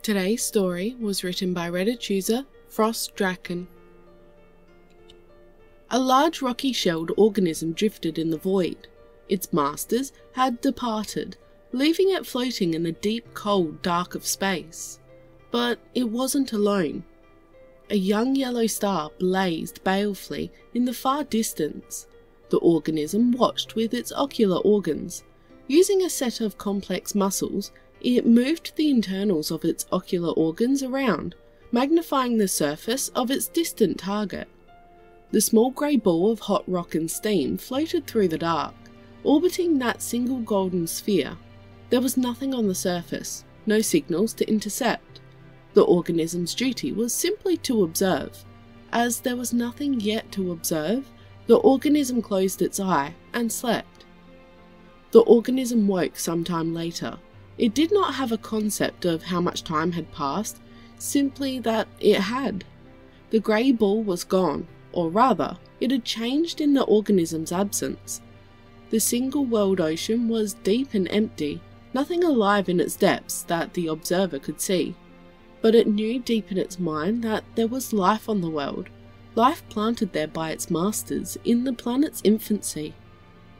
Today's story was written by Reddit user Frostdraken. A large rocky-shelled organism drifted in the void. Its masters had departed, leaving it floating in the deep, cold dark of space. But it wasn't alone. A young yellow star blazed balefully in the far distance. The organism watched with its ocular organs. Using a set of complex muscles, it moved the internals of its ocular organs around, magnifying the surface of its distant target. The small grey ball of hot rock and steam floated through the dark, orbiting that single golden sphere. There was nothing on the surface, no signals to intercept. The organism's duty was simply to observe. As there was nothing yet to observe, the organism closed its eye and slept. The organism woke sometime later. It did not have a concept of how much time had passed, simply that it had. The grey ball was gone, or rather, it had changed in the organism's absence. The single-world ocean was deep and empty, nothing alive in its depths that the observer could see. But it knew deep in its mind that there was life on the world, life planted there by its masters in the planet's infancy.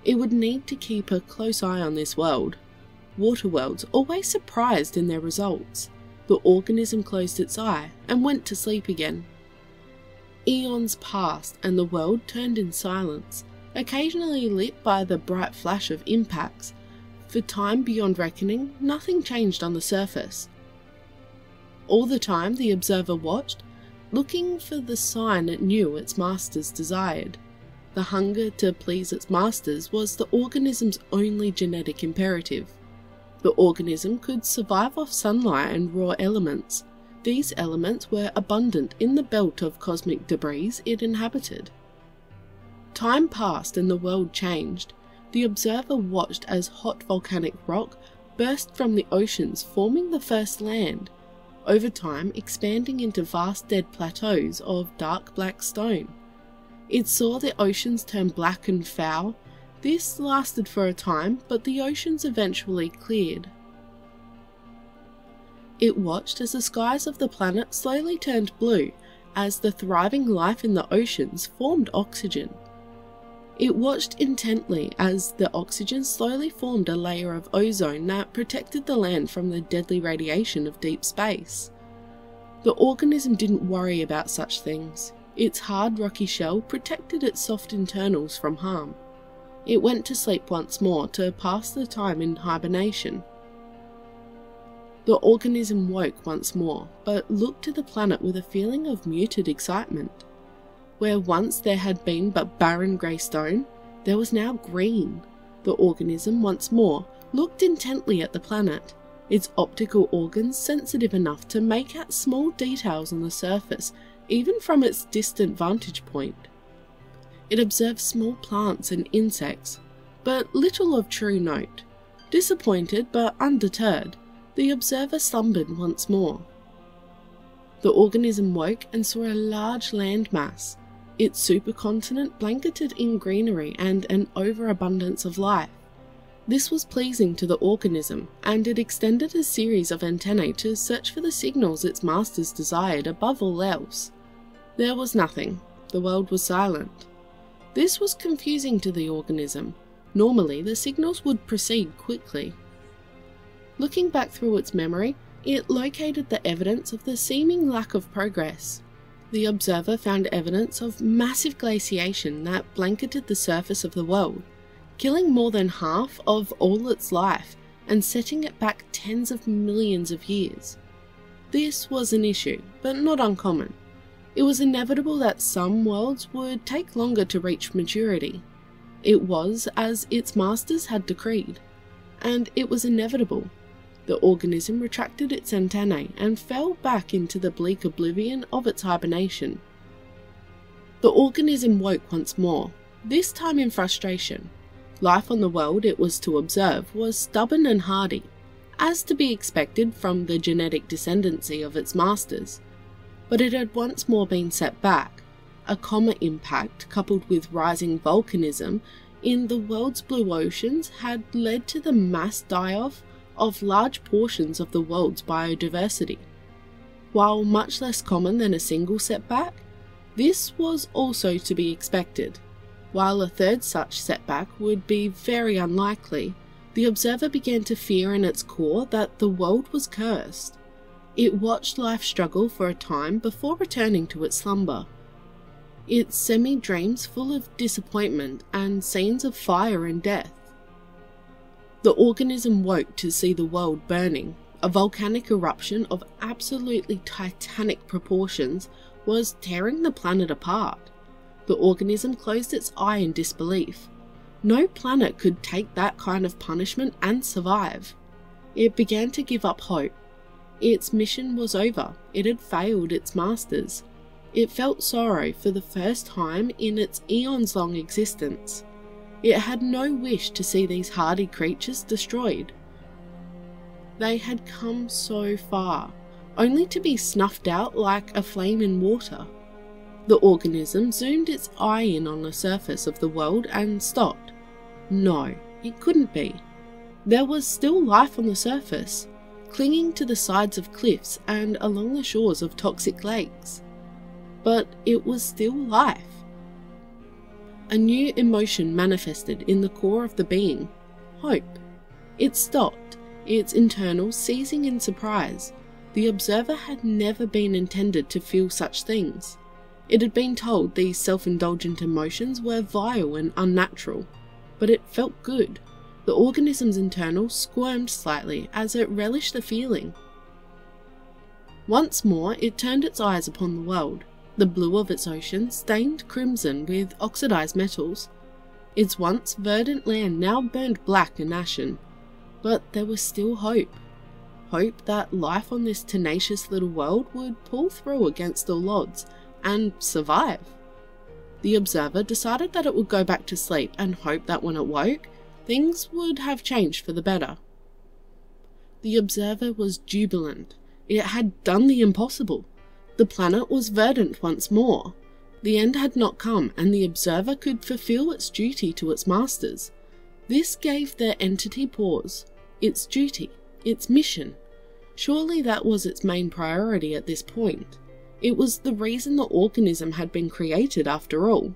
It would need to keep a close eye on this world. Water worlds always surprised in their results. The organism closed its eye and went to sleep again. Eons passed and the world turned in silence, occasionally lit by the bright flash of impacts. For time beyond reckoning, nothing changed on the surface. All the time the observer watched, looking for the sign it knew its masters desired. The hunger to please its masters was the organism's only genetic imperative. The organism could survive off sunlight and raw elements. These elements were abundant in the belt of cosmic debris it inhabited. Time passed and the world changed. The observer watched as hot volcanic rock burst from the oceans, forming the first land, over time expanding into vast dead plateaus of dark black stone. It saw the oceans turn black and foul. This lasted for a time, but the oceans eventually cleared. It watched as the skies of the planet slowly turned blue, as the thriving life in the oceans formed oxygen. It watched intently as the oxygen slowly formed a layer of ozone that protected the land from the deadly radiation of deep space. The organism didn't worry about such things. Its hard rocky shell protected its soft internals from harm. It went to sleep once more to pass the time in hibernation. The organism woke once more, but looked to the planet with a feeling of muted excitement. Where once there had been but barren grey stone, there was now green. The organism once more looked intently at the planet, its optical organs sensitive enough to make out small details on the surface, even from its distant vantage point. It observed small plants and insects, but little of true note. Disappointed but undeterred, the observer slumbered once more. The organism woke and saw a large landmass, its supercontinent blanketed in greenery and an overabundance of life. This was pleasing to the organism, and it extended a series of antennae to search for the signals its masters desired above all else. There was nothing. The world was silent. This was confusing to the organism. Normally, the signals would proceed quickly. Looking back through its memory, it located the evidence of the seeming lack of progress. The observer found evidence of massive glaciation that blanketed the surface of the world, killing more than half of all its life and setting it back tens of millions of years. This was an issue, but not uncommon. It was inevitable that some worlds would take longer to reach maturity. It was as its masters had decreed, and it was inevitable. The organism retracted its antennae and fell back into the bleak oblivion of its hibernation. The organism woke once more, this time in frustration. Life on the world it was to observe was stubborn and hardy, as to be expected from the genetic descendancy of its masters. But it had once more been set back. A comet impact coupled with rising volcanism in the world's blue oceans had led to the mass die-off of large portions of the world's biodiversity. While much less common than a single setback, this was also to be expected. While a third such setback would be very unlikely, the observer began to fear in its core that the world was cursed. It watched life struggle for a time before returning to its slumber. Its semi-dreams full of disappointment and scenes of fire and death. The organism woke to see the world burning. A volcanic eruption of absolutely titanic proportions was tearing the planet apart. The organism closed its eye in disbelief. No planet could take that kind of punishment and survive. It began to give up hope. Its mission was over. It had failed its masters. It felt sorrow for the first time in its eons-long existence. It had no wish to see these hardy creatures destroyed. They had come so far, only to be snuffed out like a flame in water. The organism zoomed its eye in on the surface of the world and stopped. No, it couldn't be. There was still life on the surface, clinging to the sides of cliffs and along the shores of toxic lakes. But it was still life. A new emotion manifested in the core of the being, hope. It stopped, its internals seizing in surprise. The observer had never been intended to feel such things. It had been told these self-indulgent emotions were vile and unnatural, but it felt good. The organism's internals squirmed slightly as it relished the feeling. Once more it turned its eyes upon the world. The blue of its ocean stained crimson with oxidized metals. Its once verdant land now burned black and ashen, but there was still hope. Hope that life on this tenacious little world would pull through against all odds and survive. The observer decided that it would go back to sleep and hope that when it woke, things would have changed for the better. The observer was jubilant. It had done the impossible. The planet was verdant once more. The end had not come, and the observer could fulfill its duty to its masters. This gave their entity pause. Its duty, its mission. Surely that was its main priority at this point. It was the reason the organism had been created after all.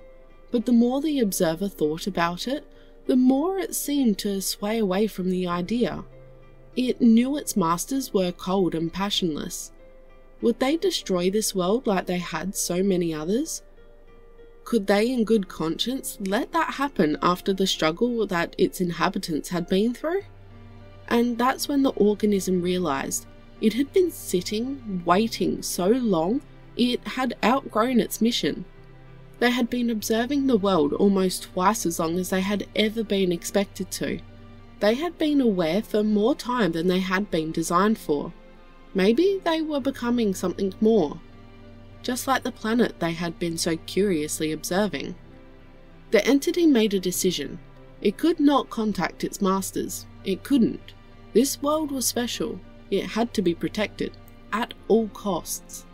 But the more the observer thought about it, the more it seemed to sway away from the idea. It knew its masters were cold and passionless. Would they destroy this world like they had so many others? Could they in good conscience let that happen after the struggle that its inhabitants had been through? And that's when the organism realised it had been sitting, waiting so long, it had outgrown its mission. They had been observing the world almost twice as long as they had ever been expected to. They had been aware for more time than they had been designed for. Maybe they were becoming something more, just like the planet they had been so curiously observing. The entity made a decision. It could not contact its masters. It couldn't. This world was special. It had to be protected, at all costs.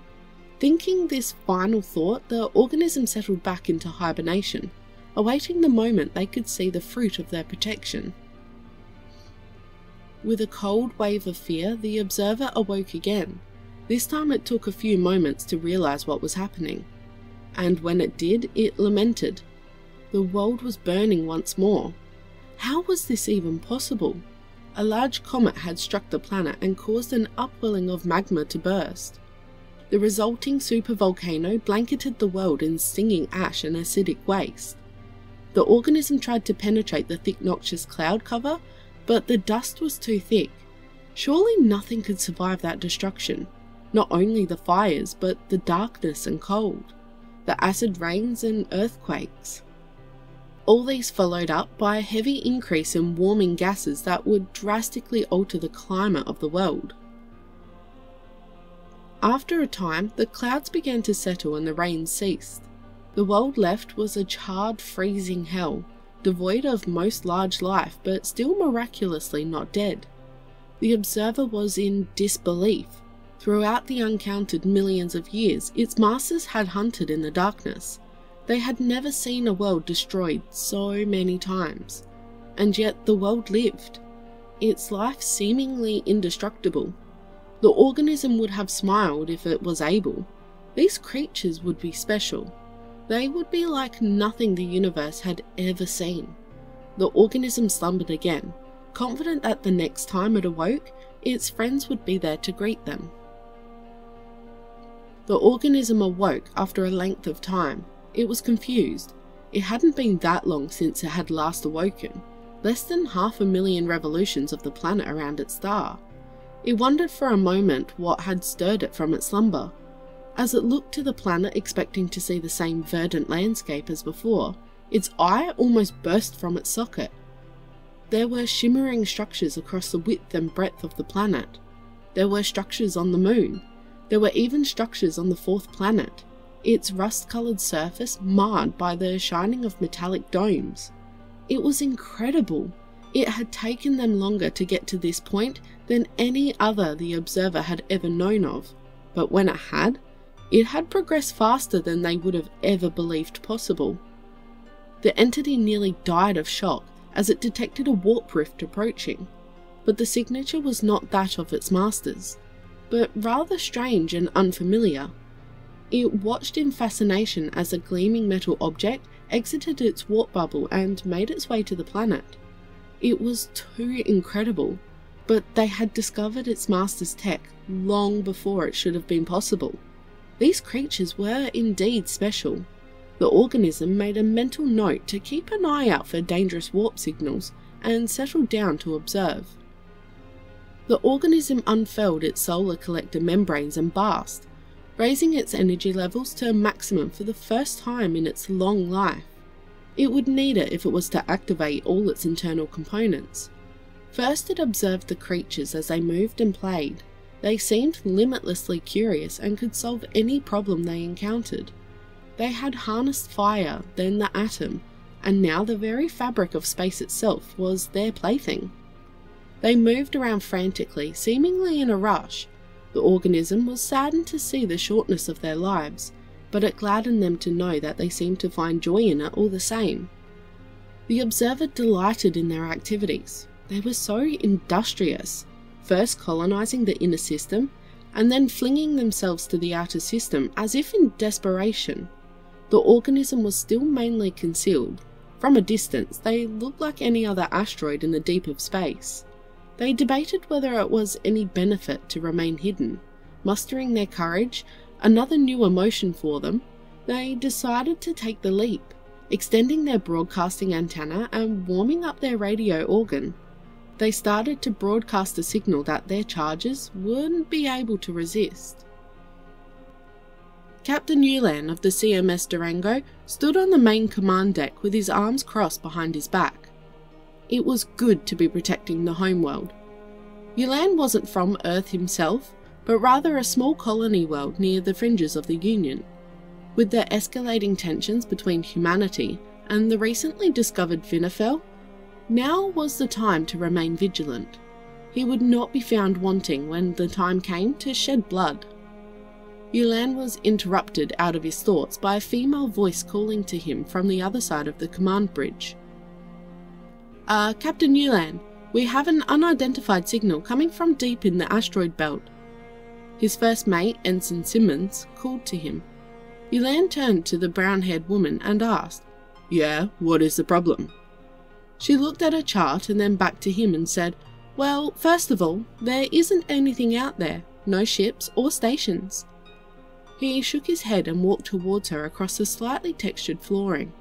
Thinking this final thought, the organism settled back into hibernation, awaiting the moment they could see the fruit of their protection. With a cold wave of fear, the observer awoke again. This time it took a few moments to realize what was happening. And when it did, it lamented. The world was burning once more. How was this even possible? A large comet had struck the planet and caused an upwelling of magma to burst. The resulting supervolcano blanketed the world in stinging ash and acidic waste. The organism tried to penetrate the thick noxious cloud cover, but the dust was too thick. Surely nothing could survive that destruction. Not only the fires, but the darkness and cold, the acid rains and earthquakes. All these followed up by a heavy increase in warming gases that would drastically alter the climate of the world. After a time, the clouds began to settle and the rain ceased. The world left was a charred, freezing hell, devoid of most large life, but still miraculously not dead. The observer was in disbelief. Throughout the uncounted millions of years, its masters had hunted in the darkness. They had never seen a world destroyed so many times, and yet the world lived. its life seemingly indestructible. The organism would have smiled if it was able. These creatures would be special. They would be like nothing the universe had ever seen. The organism slumbered again, confident that the next time it awoke, its friends would be there to greet them. The organism awoke after a length of time. It was confused. It hadn't been that long since it had last awoken, less than 500,000 revolutions of the planet around its star. It wondered for a moment what had stirred it from its slumber. As it looked to the planet expecting to see the same verdant landscape as before, its eye almost burst from its socket. There were shimmering structures across the width and breadth of the planet. There were structures on the moon. There were even structures on the fourth planet, its rust-coloured surface marred by the shining of metallic domes. It was incredible. It had taken them longer to get to this point than any other the observer had ever known of, but when it had progressed faster than they would have ever believed possible. The entity nearly died of shock as it detected a warp rift approaching, but the signature was not that of its masters, but rather strange and unfamiliar. It watched in fascination as a gleaming metal object exited its warp bubble and made its way to the planet. It was too incredible, but they had discovered its master's tech long before it should have been possible. These creatures were indeed special. The organism made a mental note to keep an eye out for dangerous warp signals and settled down to observe. The organism unfurled its solar collector membranes and basked, raising its energy levels to a maximum for the first time in its long life. It would need it if it was to activate all its internal components. First, it observed the creatures as they moved and played. They seemed limitlessly curious and could solve any problem they encountered. They had harnessed fire, then the atom, and now the very fabric of space itself was their plaything. They moved around frantically, seemingly in a rush. The organism was saddened to see the shortness of their lives, but it gladdened them to know that they seemed to find joy in it all the same. The observer delighted in their activities. They were so industrious, first colonizing the inner system, and then flinging themselves to the outer system as if in desperation. The organism was still mainly concealed. From a distance, they looked like any other asteroid in the deep of space. They debated whether it was any benefit to remain hidden. Mustering their courage, another new emotion for them, they decided to take the leap, extending their broadcasting antenna and warming up their radio organ. They started to broadcast a signal that their charges wouldn't be able to resist. Captain Yulan of the CMS Durango stood on the main command deck with his arms crossed behind his back. It was good to be protecting the homeworld. Yulan wasn't from Earth himself, but rather a small colony world near the fringes of the Union. With the escalating tensions between humanity and the recently discovered Vinifel, now was the time to remain vigilant. He would not be found wanting when the time came to shed blood. Yulan was interrupted out of his thoughts by a female voice calling to him from the other side of the command bridge. Captain Yulan, we have an unidentified signal coming from deep in the asteroid belt." His first mate, Ensign Simmons, called to him. Yulan turned to the brown-haired woman and asked, "Yeah, what is the problem?" She looked at a chart and then back to him and said, "Well, first of all, there isn't anything out there, no ships or stations." He shook his head and walked towards her across the slightly textured flooring.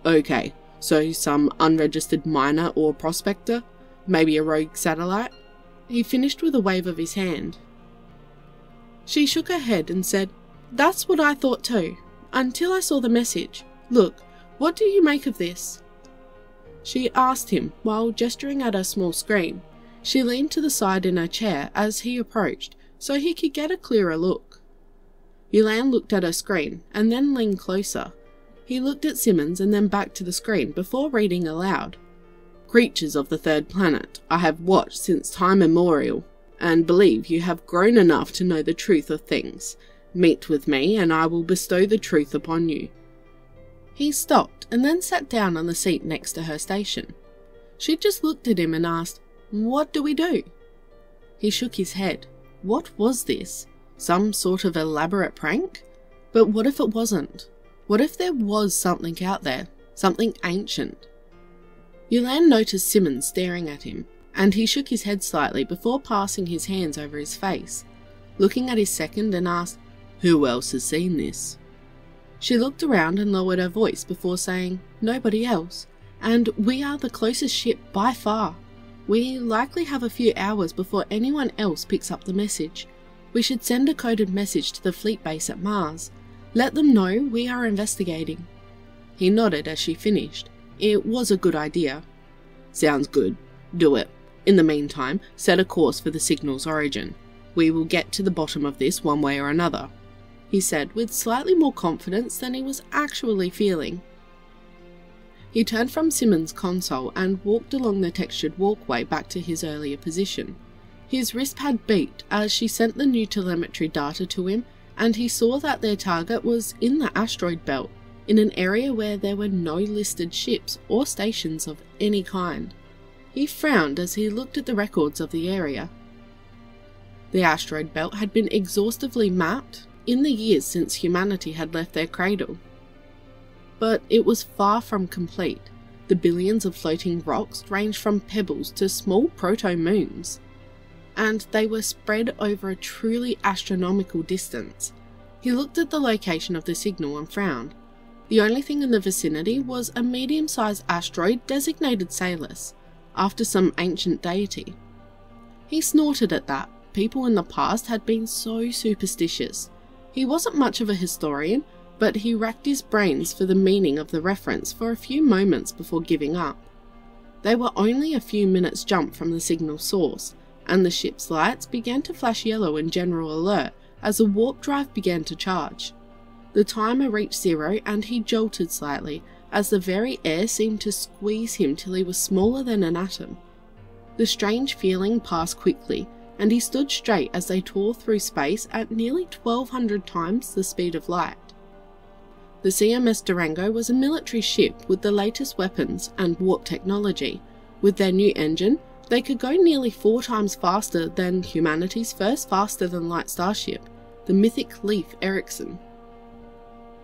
"Okay, so some unregistered miner or prospector? Maybe a rogue satellite?" He finished with a wave of his hand. She shook her head and said, "That's what I thought too, until I saw the message. Look, what do you make of this?" She asked him while gesturing at a small screen. She leaned to the side in her chair as he approached, so he could get a clearer look. Yulan looked at her screen and then leaned closer. He looked at Simmons and then back to the screen before reading aloud. "Creatures of the third planet, I have watched since time immemorial, and believe you have grown enough to know the truth of things. Meet with me, and I will bestow the truth upon you." He stopped and then sat down on the seat next to her station. She just looked at him and asked, What do we do?" He shook his head. What was this? Some sort of elaborate prank? But what if it wasn't? What if there was something out there? Something ancient? Yulane noticed Simmons staring at him, and he shook his head slightly before passing his hands over his face, looking at his second and asked, "Who else has seen this?" She looked around and lowered her voice before saying, "Nobody else, and we are the closest ship by far. We likely have a few hours before anyone else picks up the message. We should send a coded message to the fleet base at Mars. Let them know we are investigating." He nodded as she finished. It was a good idea. "Sounds good. Do it. In the meantime, set a course for the signal's origin. We will get to the bottom of this one way or another," he said with slightly more confidence than he was actually feeling. He turned from Simmons' console and walked along the textured walkway back to his earlier position. His wristpad beeped as she sent the new telemetry data to him, and he saw that their target was in the asteroid belt, in an area where there were no listed ships or stations of any kind. He frowned as he looked at the records of the area. The asteroid belt had been exhaustively mapped in the years since humanity had left their cradle. But it was far from complete. The billions of floating rocks ranged from pebbles to small proto-moons, and they were spread over a truly astronomical distance. He looked at the location of the signal and frowned. The only thing in the vicinity was a medium-sized asteroid designated Salus, after some ancient deity. He snorted at that. People in the past had been so superstitious. He wasn't much of a historian, but he racked his brains for the meaning of the reference for a few moments before giving up. They were only a few minutes' jump from the signal source, and the ship's lights began to flash yellow in general alert as the warp drive began to charge. The timer reached 0 and he jolted slightly, as the very air seemed to squeeze him till he was smaller than an atom. The strange feeling passed quickly, and he stood straight as they tore through space at nearly 1,200 times the speed of light. The CMS Durango was a military ship with the latest weapons and warp technology. With their new engine, they could go nearly 4 times faster than humanity's first faster-than-light starship, the mythic Leif Erikson.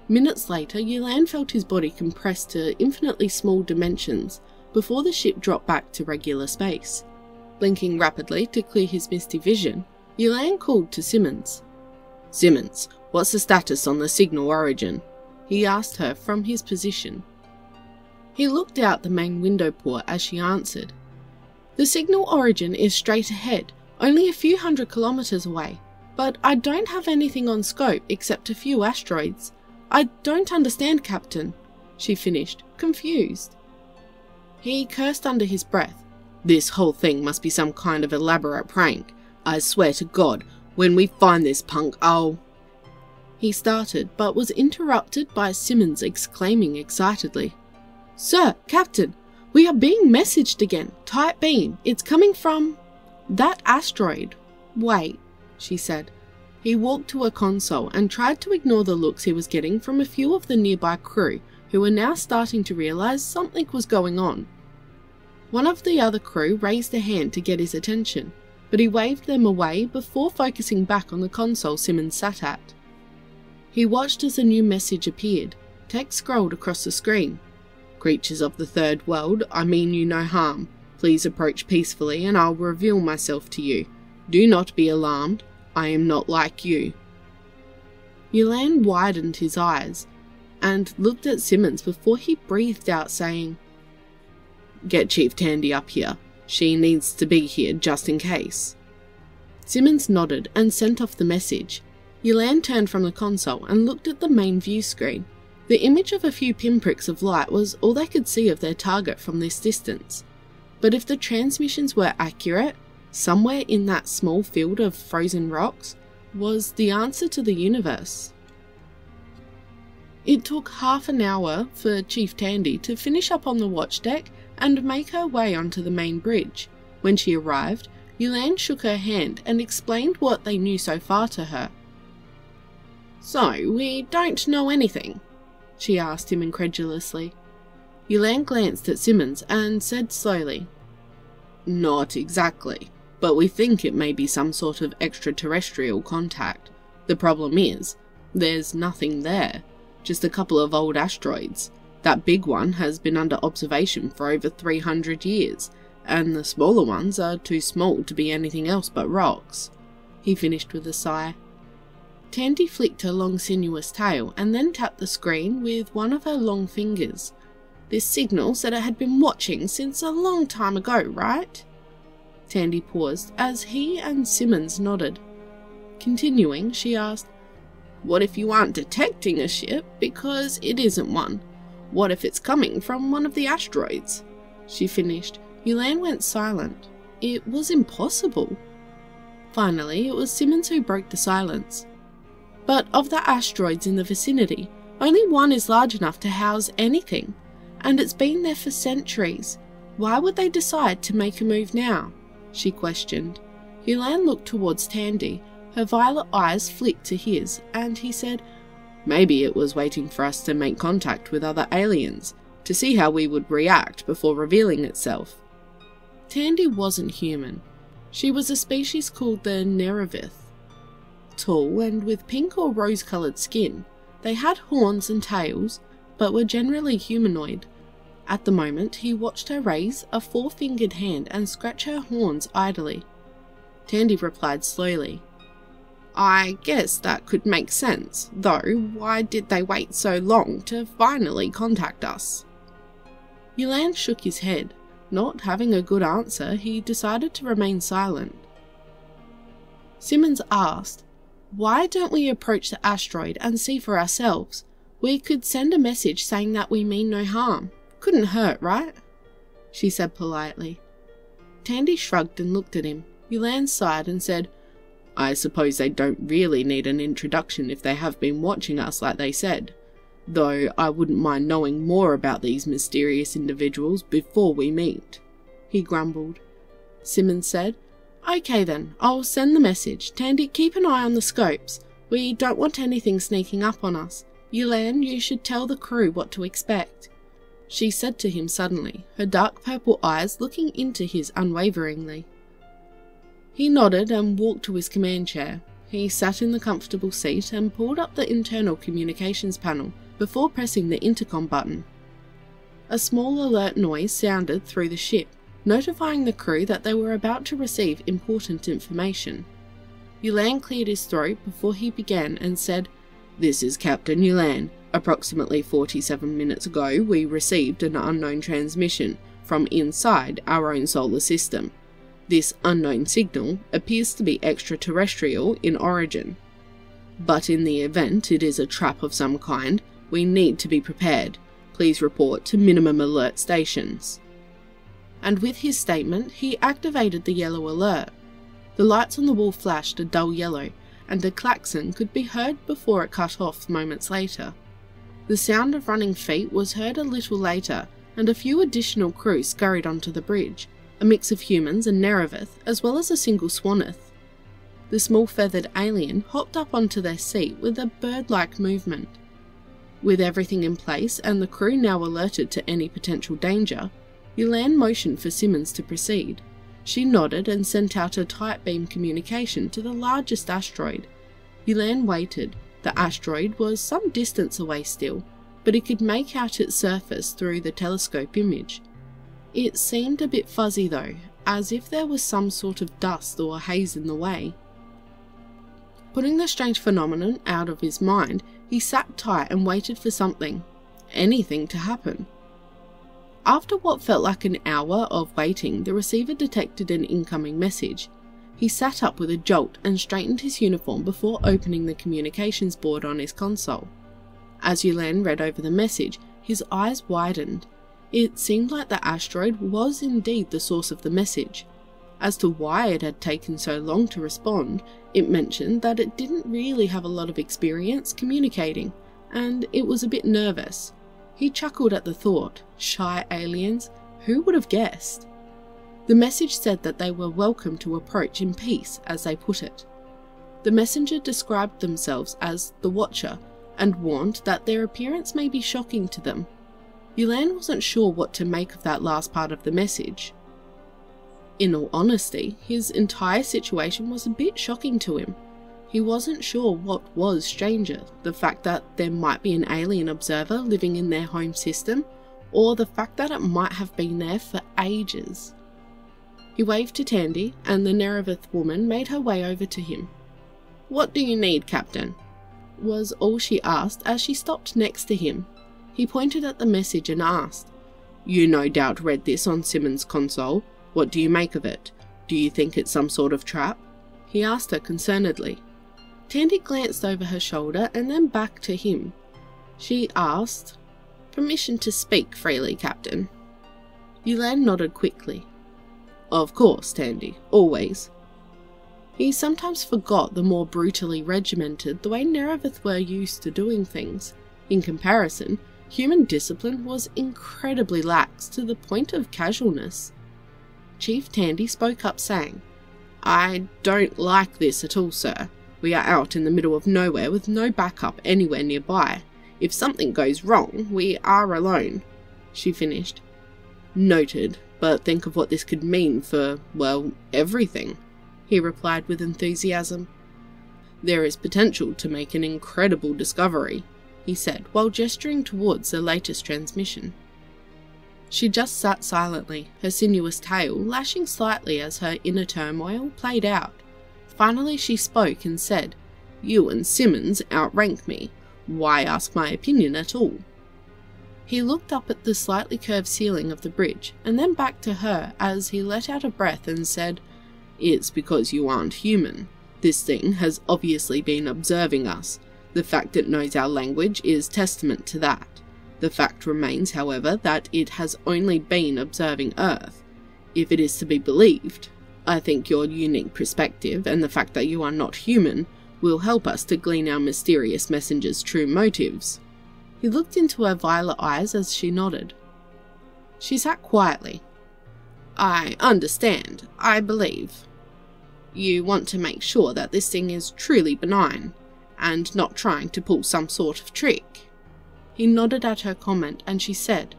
Minutes later, Yulane felt his body compressed to infinitely small dimensions before the ship dropped back to regular space. Blinking rapidly to clear his misty vision, Yulane called to Simmons. "Simmons, what's the status on the signal origin?" he asked her from his position. He looked out the main window port as she answered. "The signal origin is straight ahead, only a few hundred kilometers away, but I don't have anything on scope except a few asteroids. I don't understand, Captain," she finished, confused. He cursed under his breath. "This whole thing must be some kind of elaborate prank. I swear to God, when we find this punk, I'll—" He started, but was interrupted by Simmons exclaiming excitedly, "Sir, Captain, we are being messaged again. Tight beam. It's coming from that asteroid." "Wait," she said. He walked to a console and tried to ignore the looks he was getting from a few of the nearby crew, who were now starting to realize something was going on. One of the other crew raised a hand to get his attention, but he waved them away before focusing back on the console Simmons sat at. He watched as a new message appeared. Text scrolled across the screen. "Creatures of the third world, I mean you no harm. Please approach peacefully and I'll reveal myself to you. Do not be alarmed. I am not like you." Yulane widened his eyes and looked at Simmons before he breathed out saying, "Get Chief Tandy up here. She needs to be here just in case." Simmons nodded and sent off the message. Yulane turned from the console and looked at the main view screen. The image of a few pinpricks of light was all they could see of their target from this distance. But if the transmissions were accurate, somewhere in that small field of frozen rocks was the answer to the universe. It took half an hour for Chief Tandy to finish up on the watch deck and make her way onto the main bridge. When she arrived, Yulane shook her hand and explained what they knew so far to her. "So, we don't know anything?" she asked him incredulously. Yulane glanced at Simmons and said slowly, Not exactly, but we think it may be some sort of extraterrestrial contact. The problem is, there's nothing there, just a couple of old asteroids. That big one has been under observation for over 300 years, and the smaller ones are too small to be anything else but rocks. He finished with a sigh. Tandy flicked her long sinuous tail and then tapped the screen with one of her long fingers. This signals that it had been watching since a long time ago, right? Tandy paused as he and Simmons nodded. Continuing, she asked, "What if you aren't detecting a ship because it isn't one? What if it's coming from one of the asteroids?" She finished. Yulan went silent. It was impossible. Finally, it was Simmons who broke the silence. "But of the asteroids in the vicinity, only one is large enough to house anything, and it's been there for centuries. Why would they decide to make a move now?" she questioned. Yulan looked towards Tandy. Her violet eyes flicked to his, and he said, "Maybe it was waiting for us to make contact with other aliens, to see how we would react before revealing itself." Tandy wasn't human. She was a species called the Nerevith. Tall and with pink or rose-coloured skin, they had horns and tails, but were generally humanoid. At the moment, he watched her raise a four-fingered hand and scratch her horns idly. Tandy replied slowly, "I guess that could make sense, though why did they wait so long to finally contact us?" Yulan shook his head. Not having a good answer, he decided to remain silent. Simmons asked, "Why don't we approach the asteroid and see for ourselves? We could send a message saying that we mean no harm. Couldn't hurt, right?" she said politely. Tandy shrugged and looked at him. Yulan sighed and said, "I suppose they don't really need an introduction if they have been watching us like they said. Though I wouldn't mind knowing more about these mysterious individuals before we meet," he grumbled. Simmons said, "Okay then, I'll send the message. Tandy, keep an eye on the scopes. We don't want anything sneaking up on us. Yulan, you should tell the crew what to expect," she said to him suddenly, her dark purple eyes looking into his unwaveringly. He nodded and walked to his command chair. He sat in the comfortable seat and pulled up the internal communications panel before pressing the intercom button. A small alert noise sounded through the ship, notifying the crew that they were about to receive important information. Yulan cleared his throat before he began and said, "This is Captain Yulan. Approximately 47 minutes ago, we received an unknown transmission from inside our own solar system. This unknown signal appears to be extraterrestrial in origin. But in the event it is a trap of some kind, we need to be prepared. Please report to minimum alert stations." And with his statement, he activated the yellow alert. The lights on the wall flashed a dull yellow, and a klaxon could be heard before it cut off moments later. The sound of running feet was heard a little later, and a few additional crew scurried onto the bridge, a mix of humans and Nerevith, as well as a single Swaneth. The small feathered alien hopped up onto their seat with a bird-like movement. With everything in place and the crew now alerted to any potential danger, Yulan motioned for Simmons to proceed. She nodded and sent out a tight beam communication to the largest asteroid. Yulan waited. The asteroid was some distance away still, but he could make out its surface through the telescope image. It seemed a bit fuzzy though, as if there was some sort of dust or haze in the way. Putting the strange phenomenon out of his mind, he sat tight and waited for something, anything to happen. After what felt like an hour of waiting, the receiver detected an incoming message. He sat up with a jolt and straightened his uniform before opening the communications board on his console. As Yulan read over the message, his eyes widened. It seemed like the asteroid was indeed the source of the message. As to why it had taken so long to respond, it mentioned that it didn't really have a lot of experience communicating, and it was a bit nervous. He chuckled at the thought. Shy aliens? Who would have guessed? The message said that they were welcome to approach in peace, as they put it. The messenger described themselves as the Watcher, and warned that their appearance may be shocking to them. Yulan wasn't sure what to make of that last part of the message. In all honesty, his entire situation was a bit shocking to him. He wasn't sure what was stranger, the fact that there might be an alien observer living in their home system, or the fact that it might have been there for ages. He waved to Tandy, and the Nerevith woman made her way over to him. "What do you need, Captain?" was all she asked as she stopped next to him. He pointed at the message and asked, "You no doubt read this on Simmons' console. What do you make of it? Do you think it's some sort of trap?" he asked her concernedly. Tandy glanced over her shoulder and then back to him. She asked, "Permission to speak freely, Captain?" Yulan nodded quickly. "Of course, Tandy, always." He sometimes forgot the more brutally regimented the way Nerevith were used to doing things. In comparison, human discipline was incredibly lax to the point of casualness. Chief Tandy spoke up saying, "I don't like this at all, sir. We are out in the middle of nowhere with no backup anywhere nearby. If something goes wrong, we are alone," she finished. "Noted, but think of what this could mean for, well, everything," he replied with enthusiasm. "There is potential to make an incredible discovery," he said while gesturing towards the latest transmission. She just sat silently, her sinuous tail lashing slightly as her inner turmoil played out. Finally she spoke and said, "You and Simmons outrank me. Why ask my opinion at all?" He looked up at the slightly curved ceiling of the bridge and then back to her as he let out a breath and said, "It's because you aren't human. This thing has obviously been observing us. The fact it knows our language is testament to that. The fact remains, however, that it has only been observing Earth. If it is to be believed, I think your unique perspective and the fact that you are not human will help us to glean our mysterious messenger's true motives." He looked into her violet eyes as she nodded. She sat quietly. "I understand. I believe. You want to make sure that this thing is truly benign, and not trying to pull some sort of trick." He nodded at her comment and she said,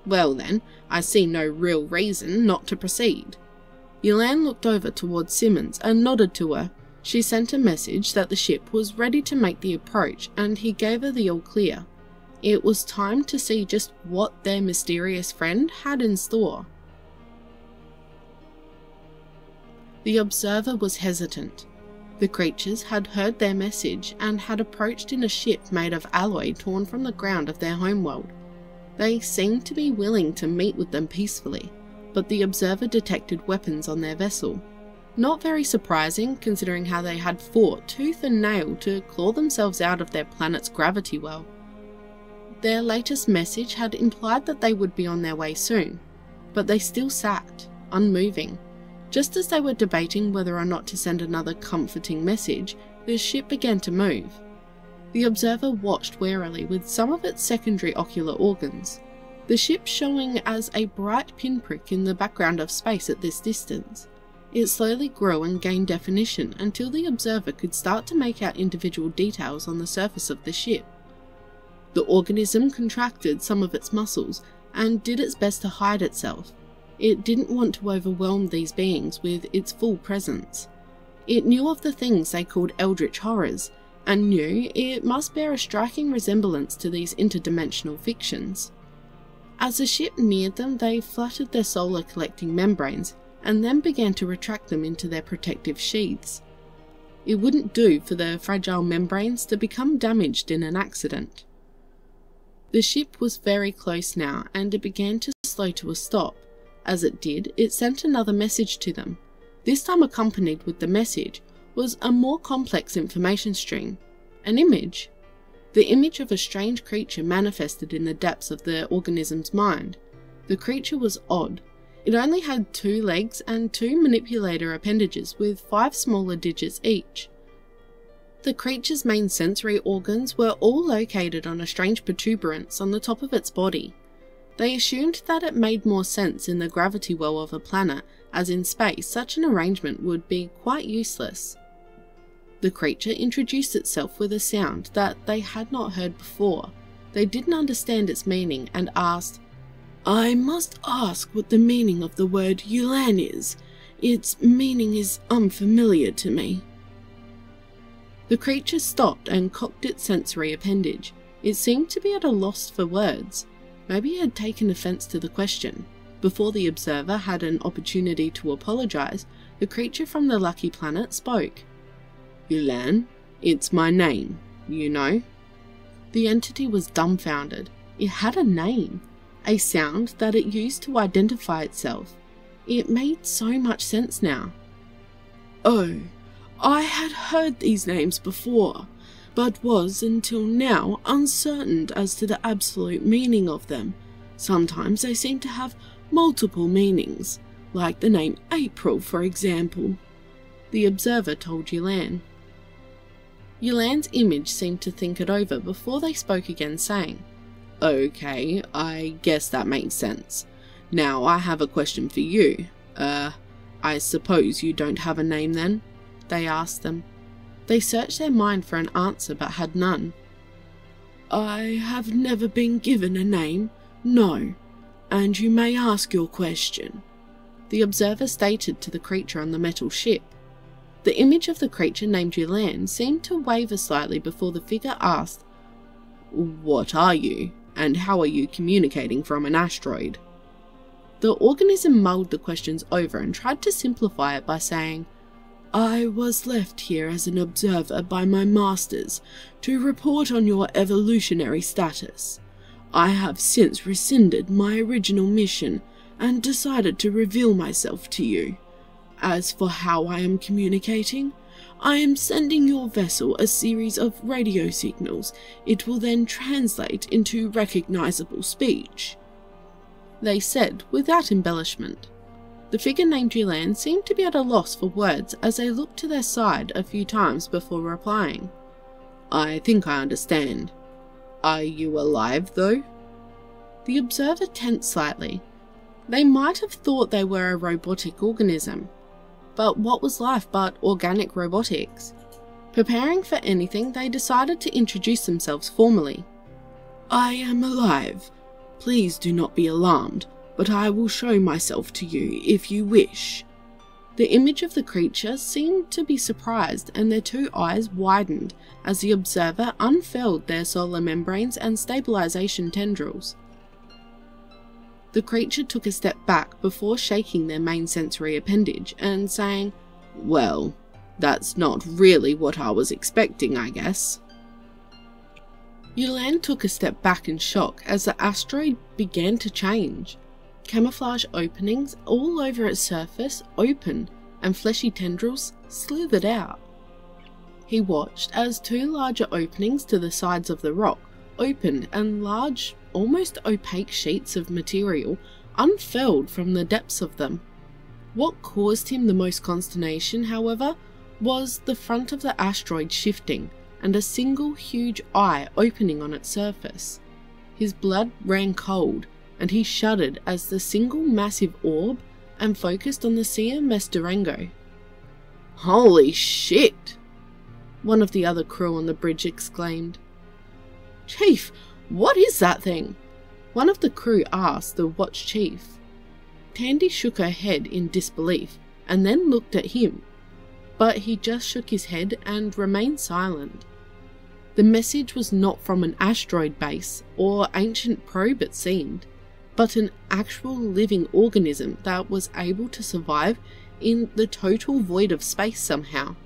"Well then, I see no real reason not to proceed." Yulan looked over towards Simmons and nodded to her. She sent a message that the ship was ready to make the approach and he gave her the all clear. It was time to see just what their mysterious friend had in store. The observer was hesitant. The creatures had heard their message and had approached in a ship made of alloy torn from the ground of their homeworld. They seemed to be willing to meet with them peacefully, but the observer detected weapons on their vessel. Not very surprising considering how they had fought tooth and nail to claw themselves out of their planet's gravity well. Their latest message had implied that they would be on their way soon, but they still sat, unmoving. Just as they were debating whether or not to send another comforting message, the ship began to move. The observer watched warily with some of its secondary ocular organs, the ship showing as a bright pinprick in the background of space at this distance. It slowly grew and gained definition until the observer could start to make out individual details on the surface of the ship. The organism contracted some of its muscles and did its best to hide itself. It didn't want to overwhelm these beings with its full presence. It knew of the things they called eldritch horrors, and knew it must bear a striking resemblance to these interdimensional fictions. As the ship neared them, they fluttered their solar collecting membranes, and then began to retract them into their protective sheaths. It wouldn't do for the fragile membranes to become damaged in an accident. The ship was very close now, and it began to slow to a stop. As it did, it sent another message to them. This time accompanied with the message was a more complex information stream. An image. The image of a strange creature manifested in the depths of the organism's mind. The creature was odd. It only had 2 legs and 2 manipulator appendages with 5 smaller digits each. The creature's main sensory organs were all located on a strange protuberance on the top of its body. They assumed that it made more sense in the gravity well of a planet, as in space such an arrangement would be quite useless. The creature introduced itself with a sound that they had not heard before. They didn't understand its meaning and asked, "I must ask what the meaning of the word Yulan is. Its meaning is unfamiliar to me." The creature stopped and cocked its sensory appendage. It seemed to be at a loss for words. Maybe it had taken offense to the question. Before the observer had an opportunity to apologize, the creature from the lucky planet spoke. "Yulan, it's my name, you know." The entity was dumbfounded. It had a name, a sound that it used to identify itself. It made so much sense now. "Oh, I had heard these names before, but was until now uncertain as to the absolute meaning of them. Sometimes they seem to have multiple meanings, like the name April, for example," the observer told Yulan. Yulan's image seemed to think it over before they spoke again, saying, "Okay, I guess that makes sense. Now I have a question for you. I suppose you don't have a name then?" they asked them. They searched their mind for an answer but had none. "I have never been given a name, no, and you may ask your question," the observer stated to the creature on the metal ship. The image of the creature named Yulan seemed to waver slightly before the figure asked, "What are you, and how are you communicating from an asteroid?" The organism mulled the questions over and tried to simplify it by saying, "I was left here as an observer by my masters to report on your evolutionary status. I have since rescinded my original mission and decided to reveal myself to you. As for how I am communicating, I am sending your vessel a series of radio signals. It will then translate into recognizable speech," they said without embellishment. The figure named Yulan seemed to be at a loss for words as they looked to their side a few times before replying. "I think I understand. Are you alive, though?" The observer tensed slightly. They might have thought they were a robotic organism. But what was life but organic robotics? Preparing for anything, they decided to introduce themselves formally. "I am alive. Please do not be alarmed, but I will show myself to you if you wish." The image of the creature seemed to be surprised, and their two eyes widened as the observer unfurled their solar membranes and stabilization tendrils. The creature took a step back before shaking their main sensory appendage and saying, "Well, that's not really what I was expecting, I guess." Yulan took a step back in shock as the asteroid began to change. Camouflage openings all over its surface opened and fleshy tendrils slithered out. He watched as two larger openings to the sides of the rock opened and large, almost opaque sheets of material unfurled from the depths of them. What caused him the most consternation, however, was the front of the asteroid shifting and a single huge eye opening on its surface. His blood ran cold, and he shuddered as the single massive orb and focused on the CMS Durango. "Holy shit!" one of the other crew on the bridge exclaimed. "Chief, what is that thing?" one of the crew asked the watch chief. Tandy shook her head in disbelief and then looked at him, but he just shook his head and remained silent. The message was not from an asteroid base or ancient probe, it seemed, but an actual living organism that was able to survive in the total void of space somehow.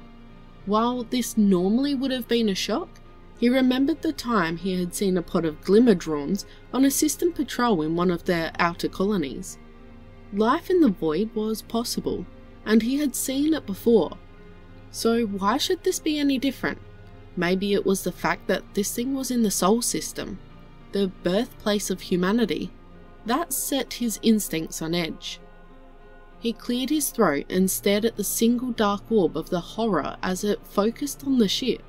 While this normally would have been a shock, he remembered the time he had seen a pod of glimmer-drawns on a system patrol in one of their outer colonies. Life in the void was possible, and he had seen it before. So why should this be any different? Maybe it was the fact that this thing was in the Sol system, the birthplace of humanity. That set his instincts on edge. He cleared his throat and stared at the single dark orb of the horror as it focused on the ship.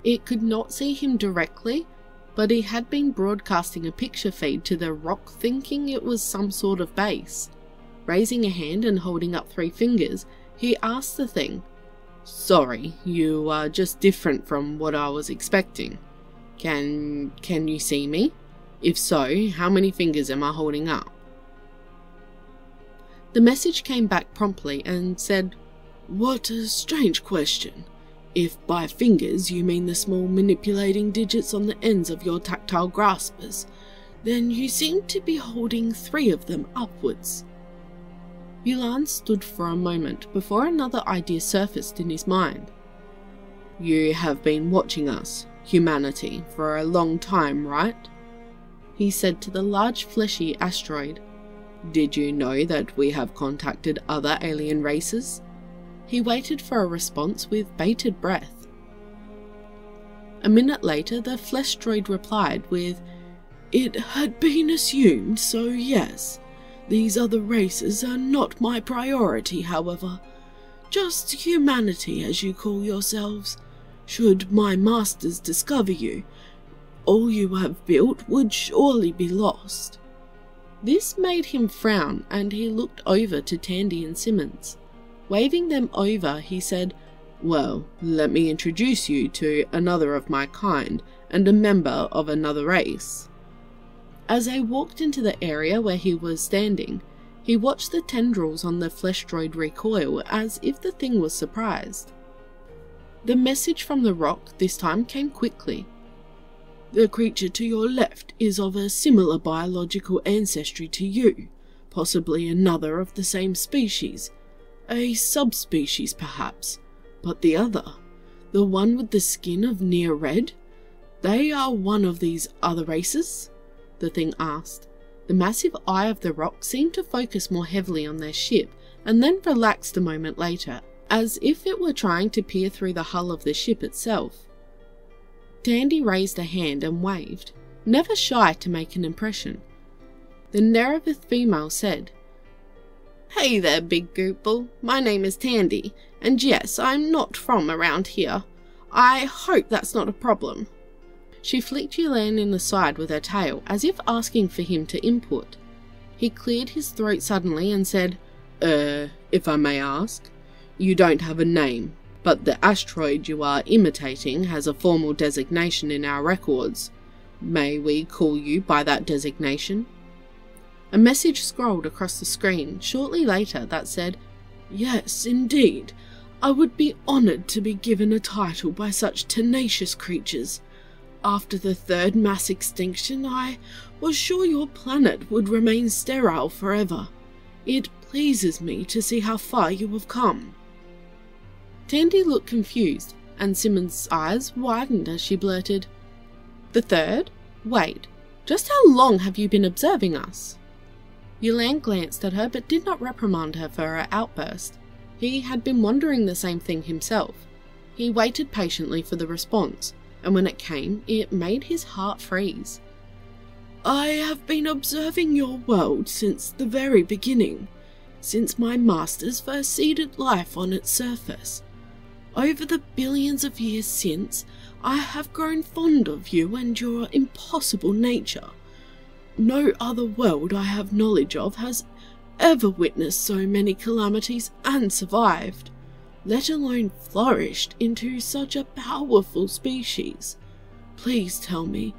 It could not see him directly, but he had been broadcasting a picture feed to the rock, thinking it was some sort of base. Raising a hand and holding up 3 fingers, he asked the thing, "Sorry, you are just different from what I was expecting. Can you see me? If so, how many fingers am I holding up?" The message came back promptly and said, "What a strange question. If by fingers you mean the small manipulating digits on the ends of your tactile graspers, then you seem to be holding 3 of them upwards." Yulan stood for a moment before another idea surfaced in his mind. "You have been watching us, humanity, for a long time, right?" he said to the large fleshy asteroid. "Did you know that we have contacted other alien races?" He waited for a response with bated breath. A minute later, the flesh droid replied with, "It had been assumed, so yes. These other races are not my priority, however. Just humanity, as you call yourselves. Should my masters discover you, all you have built would surely be lost." This made him frown, and he looked over to Tandy and Simmons. Waving them over, he said, "Well, let me introduce you to another of my kind, and a member of another race." As they walked into the area where he was standing, he watched the tendrils on the flesh droid recoil as if the thing was surprised. The message from the rock this time came quickly. "The creature to your left is of a similar biological ancestry to you, possibly another of the same species, a subspecies perhaps, but the other, the one with the skin of near red, they are one of these other races?" the thing asked. The massive eye of the rock seemed to focus more heavily on their ship, and then relaxed a moment later, as if it were trying to peer through the hull of the ship itself. Tandy raised a hand and waved, never shy to make an impression. The Nerevith female said, "Hey there, big goople. My name is Tandy, and yes, I'm not from around here. I hope that's not a problem." She flicked Yulan in the side with her tail, as if asking for him to input. He cleared his throat suddenly and said, If I may ask, you don't have a name, but the asteroid you are imitating has a formal designation in our records. May we call you by that designation?" A message scrolled across the screen shortly later that said, "Yes, indeed. I would be honoured to be given a title by such tenacious creatures. After the 3rd mass extinction, I was sure your planet would remain sterile forever. It pleases me to see how far you have come." Tandy looked confused, and Simmons' eyes widened as she blurted, "The 3rd? Wait, just how long have you been observing us?" Yulan glanced at her but did not reprimand her for her outburst. He had been wondering the same thing himself. He waited patiently for the response, and when it came, it made his heart freeze. "I have been observing your world since the very beginning, since my masters first seeded life on its surface. Over the billions of years since, I have grown fond of you and your impossible nature. No other world I have knowledge of has ever witnessed so many calamities and survived, let alone flourished into such a powerful species. Please tell me,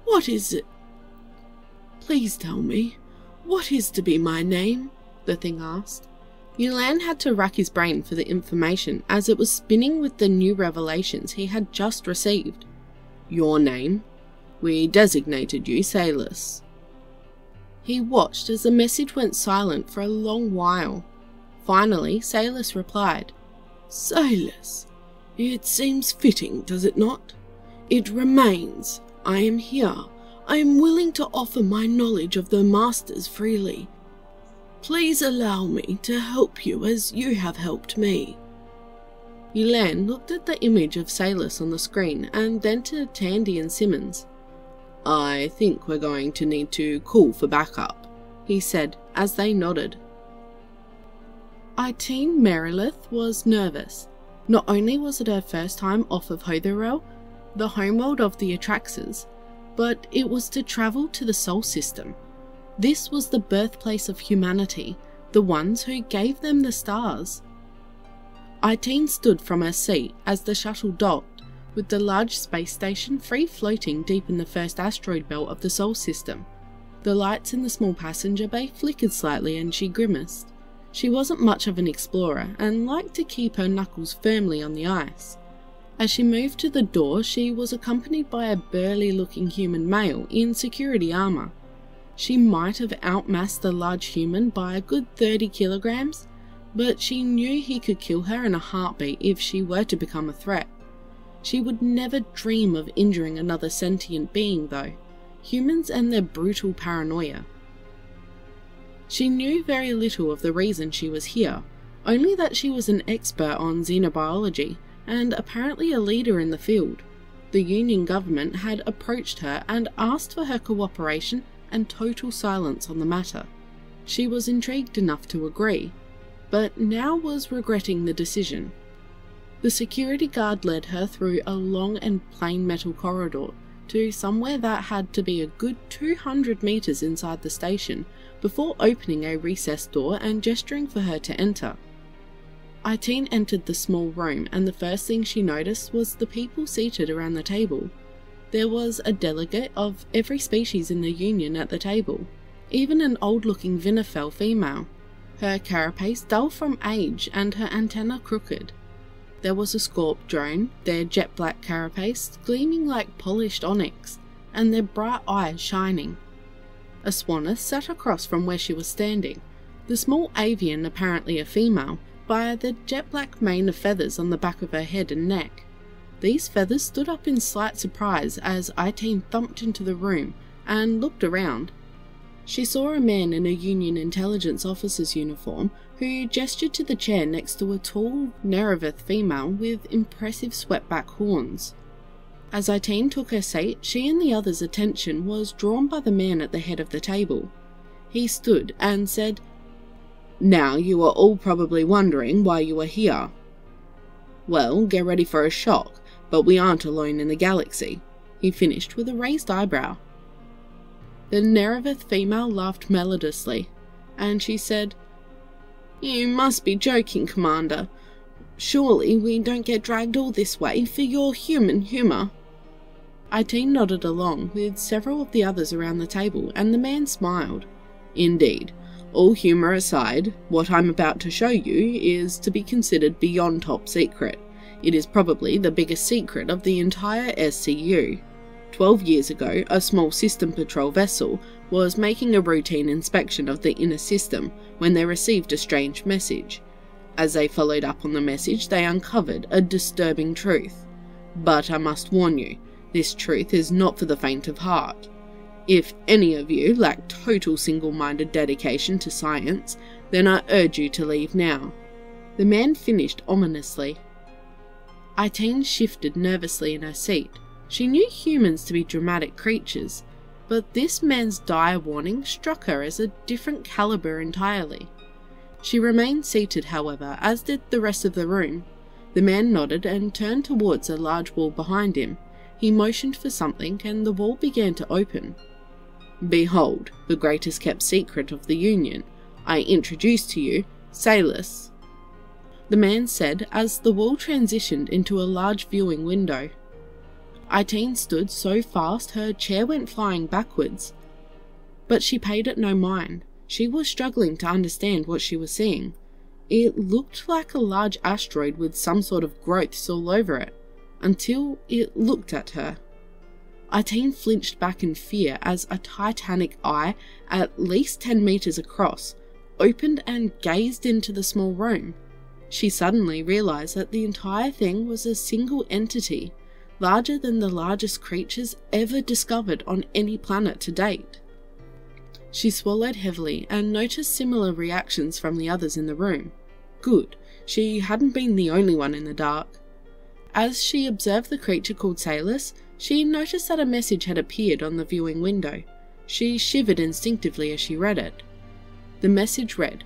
what is it? Please tell me, what is to be my name?" the thing asked. Yulan had to rack his brain for the information as it was spinning with the new revelations he had just received. "Your name? We designated you Salus." He watched as the message went silent for a long while. Finally, Salus replied, "Salus. It seems fitting, does it not? It remains. I am here. I am willing to offer my knowledge of the Masters freely. Please allow me to help you as you have helped me." Yulan looked at the image of Salus on the screen and then to Tandy and Simmons. "I think we're going to need to call for backup," he said as they nodded. Itene Merilith was nervous. Not only was it her first time off of Hotherel, the homeworld of the Atraxes, but it was to travel to the Sol System. This was the birthplace of humanity, the ones who gave them the stars. Itene stood from her seat as the shuttle docked, with the large space station free floating deep in the first asteroid belt of the Sol System. The lights in the small passenger bay flickered slightly and she grimaced. She wasn't much of an explorer and liked to keep her knuckles firmly on the ice. As she moved to the door, she was accompanied by a burly-looking human male in security armour. She might have outmassed the large human by a good 30 kilograms, but she knew he could kill her in a heartbeat if she were to become a threat. She would never dream of injuring another sentient being though, humans and their brutal paranoia. She knew very little of the reason she was here, only that she was an expert on xenobiology and apparently a leader in the field. The Union government had approached her and asked for her cooperation and total silence on the matter. She was intrigued enough to agree, but now was regretting the decision. The security guard led her through a long and plain metal corridor to somewhere that had to be a good 200 meters inside the station before opening a recessed door and gesturing for her to enter. Eileen entered the small room, and the first thing she noticed was the people seated around the table. There was a delegate of every species in the Union at the table, even an old-looking Vinifel female, her carapace dull from age and her antenna crooked. There was a Scorp drone, their jet-black carapace gleaming like polished onyx, and their bright eyes shining. A Swaneth sat across from where she was standing, the small avian, apparently a female, by the jet-black mane of feathers on the back of her head and neck. These feathers stood up in slight surprise as Eileen thumped into the room and looked around. She saw a man in a Union intelligence officer's uniform who gestured to the chair next to a tall Neravith female with impressive swept-back horns. As Eileen took her seat, she and the others' attention was drawn by the man at the head of the table. He stood and said, "Now you are all probably wondering why you are here. Well, get ready for a shock, but we aren't alone in the galaxy," he finished with a raised eyebrow. The Neravith female laughed melodiously, and she said, "You must be joking, Commander. Surely we don't get dragged all this way for your human humour." Eileen nodded along with several of the others around the table, and the man smiled. "Indeed. All humour aside, what I'm about to show you is to be considered beyond top secret. It is probably the biggest secret of the entire SCU. 12 years ago, a small system patrol vessel was making a routine inspection of the inner system when they received a strange message. As they followed up on the message, they uncovered a disturbing truth. But I must warn you, this truth is not for the faint of heart. If any of you lack total single-minded dedication to science, then I urge you to leave now." The man finished ominously. Eileen shifted nervously in her seat. She knew humans to be dramatic creatures, but this man's dire warning struck her as a different calibre entirely. She remained seated, however, as did the rest of the room. The man nodded and turned towards a large wall behind him. He motioned for something, and the wall began to open. "Behold, the greatest kept secret of the Union. I introduce to you, Salus," the man said as the wall transitioned into a large viewing window. Eileen stood so fast her chair went flying backwards, but she paid it no mind. She was struggling to understand what she was seeing. It looked like a large asteroid with some sort of growths all over it, until it looked at her. Eileen flinched back in fear as a titanic eye, at least 10 meters across, opened and gazed into the small room. She suddenly realized that the entire thing was a single entity, larger than the largest creatures ever discovered on any planet to date. She swallowed heavily and noticed similar reactions from the others in the room. Good, she hadn't been the only one in the dark. As she observed the creature called Salus, she noticed that a message had appeared on the viewing window. She shivered instinctively as she read it. The message read,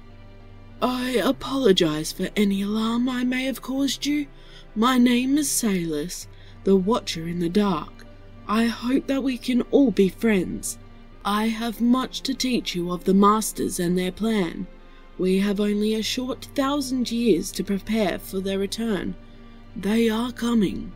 "I apologize for any alarm I may have caused you. My name is Salus, the Watcher in the Dark. I hope that we can all be friends. I have much to teach you of the Masters and their plan. We have only a short 1,000 years to prepare for their return. They are coming."